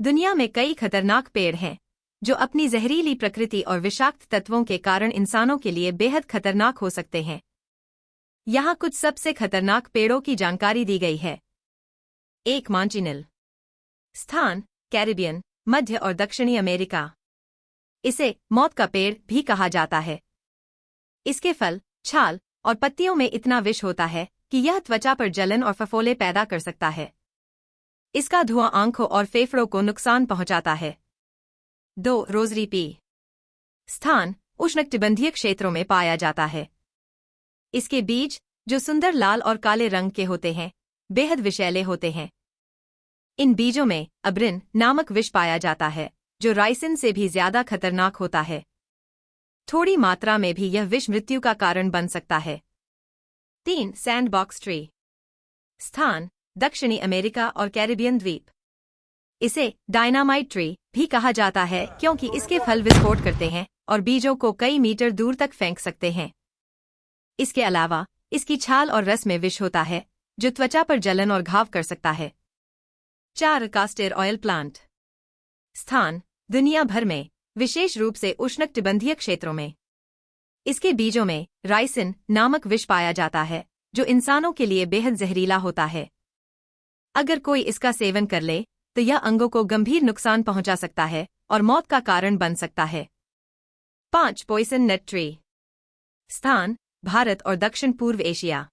दुनिया में कई खतरनाक पेड़ हैं जो अपनी जहरीली प्रकृति और विषाक्त तत्वों के कारण इंसानों के लिए बेहद खतरनाक हो सकते हैं। यहाँ कुछ सबसे खतरनाक पेड़ों की जानकारी दी गई है। 1. मांचिनिल। स्थान कैरिबियन, मध्य और दक्षिणी अमेरिका। इसे मौत का पेड़ भी कहा जाता है। इसके फल, छाल और पत्तियों में इतना विष होता है कि यह त्वचा पर जलन और फफोले पैदा कर सकता है। इसका धुआं आंखों और फेफड़ों को नुकसान पहुंचाता है। 2. Rosary P. स्थान उष्णकटिबंधीय क्षेत्रों में पाया जाता है। इसके बीज, जो सुंदर लाल और काले रंग के होते हैं, बेहद विषैले होते हैं। इन बीजों में अब्रिन नामक विष पाया जाता है, जो राइसिन से भी ज्यादा खतरनाक होता है। थोड़ी मात्रा में भी यह विष मृत्यु का कारण बन सकता है। 3. Sandbox tree. स्थान दक्षिणी अमेरिका और कैरिबियन द्वीप। इसे डायनामाइट ट्री भी कहा जाता है क्योंकि इसके फल विस्फोट करते हैं और बीजों को कई मीटर दूर तक फेंक सकते हैं। इसके अलावा इसकी छाल और रस में विष होता है, जो त्वचा पर जलन और घाव कर सकता है। 4. Caster oil plant. स्थान दुनिया भर में, विशेष रूप से उष्णकटिबंधीय क्षेत्रों में। इसके बीजों में राइसिन नामक विष पाया जाता है, जो इंसानों के लिए बेहद जहरीला होता है। अगर कोई इसका सेवन कर ले तो यह अंगों को गंभीर नुकसान पहुंचा सकता है और मौत का कारण बन सकता है। 5. पॉइसन नट ट्री। स्थान भारत और दक्षिण पूर्व एशिया।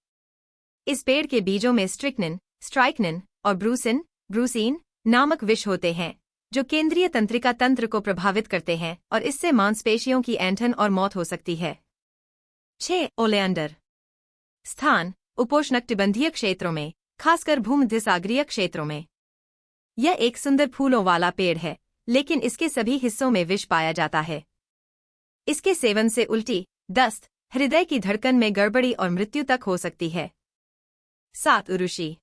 इस पेड़ के बीजों में स्ट्रिक्निन, स्ट्राइकनिन और ब्रूसीन नामक विष होते हैं, जो केंद्रीय तंत्रिका तंत्र को प्रभावित करते हैं और इससे मांसपेशियों की ऐंठन और मौत हो सकती है। 6. ओलेएंडर। स्थान उपोष्णकटिबंधीय क्षेत्रों में, खासकर भूमध्यसागरीय क्षेत्रों में। यह एक सुंदर फूलों वाला पेड़ है, लेकिन इसके सभी हिस्सों में विष पाया जाता है। इसके सेवन से उल्टी, दस्त, हृदय की धड़कन में गड़बड़ी और मृत्यु तक हो सकती है। 7. उरुशी।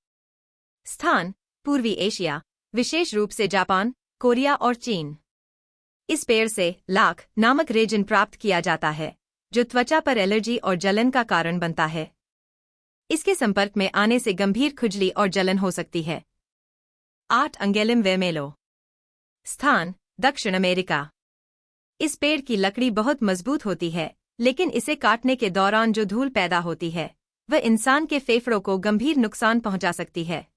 स्थान पूर्वी एशिया, विशेष रूप से जापान, कोरिया और चीन। इस पेड़ से लाख नामक रेजिन प्राप्त किया जाता है, जो त्वचा पर एलर्जी और जलन का कारण बनता है। इसके संपर्क में आने से गंभीर खुजली और जलन हो सकती है। 8. अंगेलिम वेमेलो। स्थान दक्षिण अमेरिका। इस पेड़ की लकड़ी बहुत मजबूत होती है, लेकिन इसे काटने के दौरान जो धूल पैदा होती है, वह इंसान के फेफड़ों को गंभीर नुकसान पहुंचा सकती है।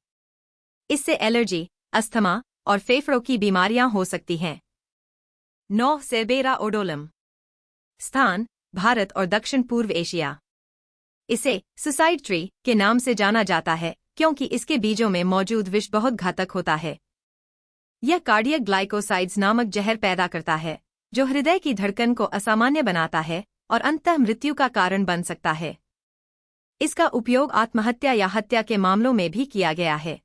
इससे एलर्जी, अस्थमा और फेफड़ों की बीमारियां हो सकती हैं। 9. सेबेरा ओडोलम। स्थान भारत और दक्षिण पूर्व एशिया। इसे सुसाइड ट्री के नाम से जाना जाता है क्योंकि इसके बीजों में मौजूद विष बहुत घातक होता है। यह कार्डियक ग्लाइकोसाइड्स नामक जहर पैदा करता है, जो हृदय की धड़कन को असामान्य बनाता है और अंततः मृत्यु का कारण बन सकता है। इसका उपयोग आत्महत्या या हत्या के मामलों में भी किया गया है।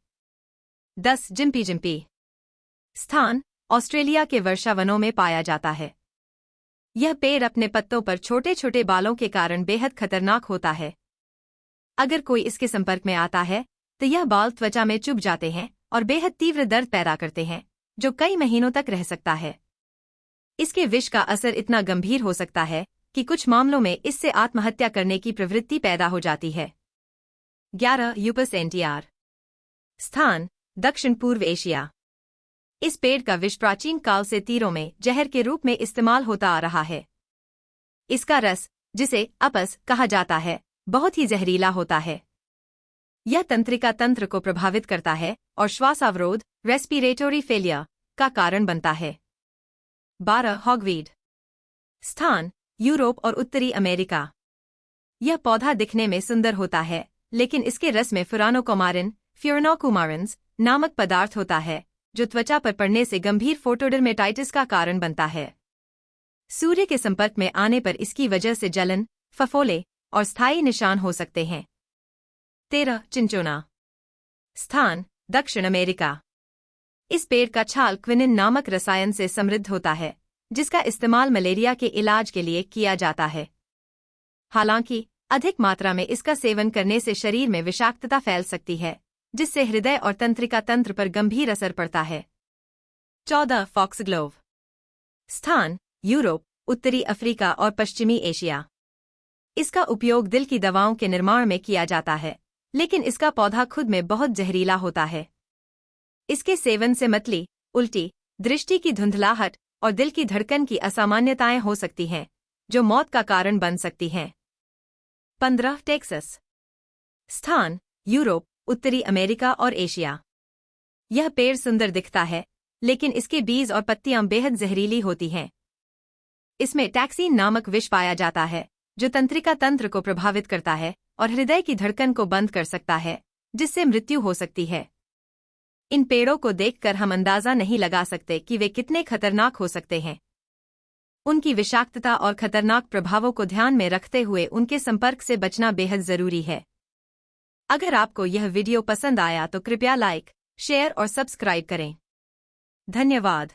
10. जिम्पी। स्थान ऑस्ट्रेलिया के वर्षावनों में पाया जाता है। यह पेड़ अपने पत्तों पर छोटे छोटे बालों के कारण बेहद खतरनाक होता है। अगर कोई इसके संपर्क में आता है तो यह बाल त्वचा में चुभ जाते हैं और बेहद तीव्र दर्द पैदा करते हैं, जो कई महीनों तक रह सकता है। इसके विष का असर इतना गंभीर हो सकता है कि कुछ मामलों में इससे आत्महत्या करने की प्रवृत्ति पैदा हो जाती है। 11. यूपस एंटियार। स्थान दक्षिण पूर्व एशिया। इस पेड़ का विष प्राचीन काल से तीरों में जहर के रूप में इस्तेमाल होता आ रहा है। इसका रस, जिसे अपस कहा जाता है, बहुत ही जहरीला होता है। यह तंत्रिका तंत्र को प्रभावित करता है और श्वासावरोध, रेस्पिरेटरी फेलियर का कारण बनता है। 12. हॉगवीड। स्थान यूरोप और उत्तरी अमेरिका। यह पौधा दिखने में सुंदर होता है, लेकिन इसके रस में फ्यूरानोकुमारिन्स नामक पदार्थ होता है, जो त्वचा पर पड़ने से गंभीर फोटोडर्मेटाइटिस का कारण बनता है। सूर्य के संपर्क में आने पर इसकी वजह से जलन, फफोले और स्थायी निशान हो सकते हैं। 13. चिंचोना। स्थान दक्षिण अमेरिका। इस पेड़ का छाल क्विनिन नामक रसायन से समृद्ध होता है, जिसका इस्तेमाल मलेरिया के इलाज के लिए किया जाता है। हालांकि अधिक मात्रा में इसका सेवन करने से शरीर में विषाक्तता फैल सकती है, जिससे हृदय और तंत्रिका तंत्र पर गंभीर असर पड़ता है। 14. फॉक्सग्लोव। स्थान यूरोप, उत्तरी अफ्रीका और पश्चिमी एशिया। इसका उपयोग दिल की दवाओं के निर्माण में किया जाता है, लेकिन इसका पौधा खुद में बहुत जहरीला होता है। इसके सेवन से मतली, उल्टी, दृष्टि की धुंधलाहट और दिल की धड़कन की असामान्यताएं हो सकती हैं, जो मौत का कारण बन सकती हैं। 15. टेक्सास। स्थान: यूरोप, उत्तरी अमेरिका और एशिया। यह पेड़ सुंदर दिखता है, लेकिन इसके बीज और पत्तियां बेहद जहरीली होती हैं। इसमें टैक्सीन नामक विष पाया जाता है, जो तंत्रिका तंत्र को प्रभावित करता है और हृदय की धड़कन को बंद कर सकता है, जिससे मृत्यु हो सकती है। इन पेड़ों को देखकर हम अंदाजा नहीं लगा सकते कि वे कितने खतरनाक हो सकते हैं। उनकी विषाक्तता और खतरनाक प्रभावों को ध्यान में रखते हुए उनके संपर्क से बचना बेहद जरूरी है। अगर आपको यह वीडियो पसंद आया तो कृपया लाइक, शेयर और सब्सक्राइब करें। धन्यवाद।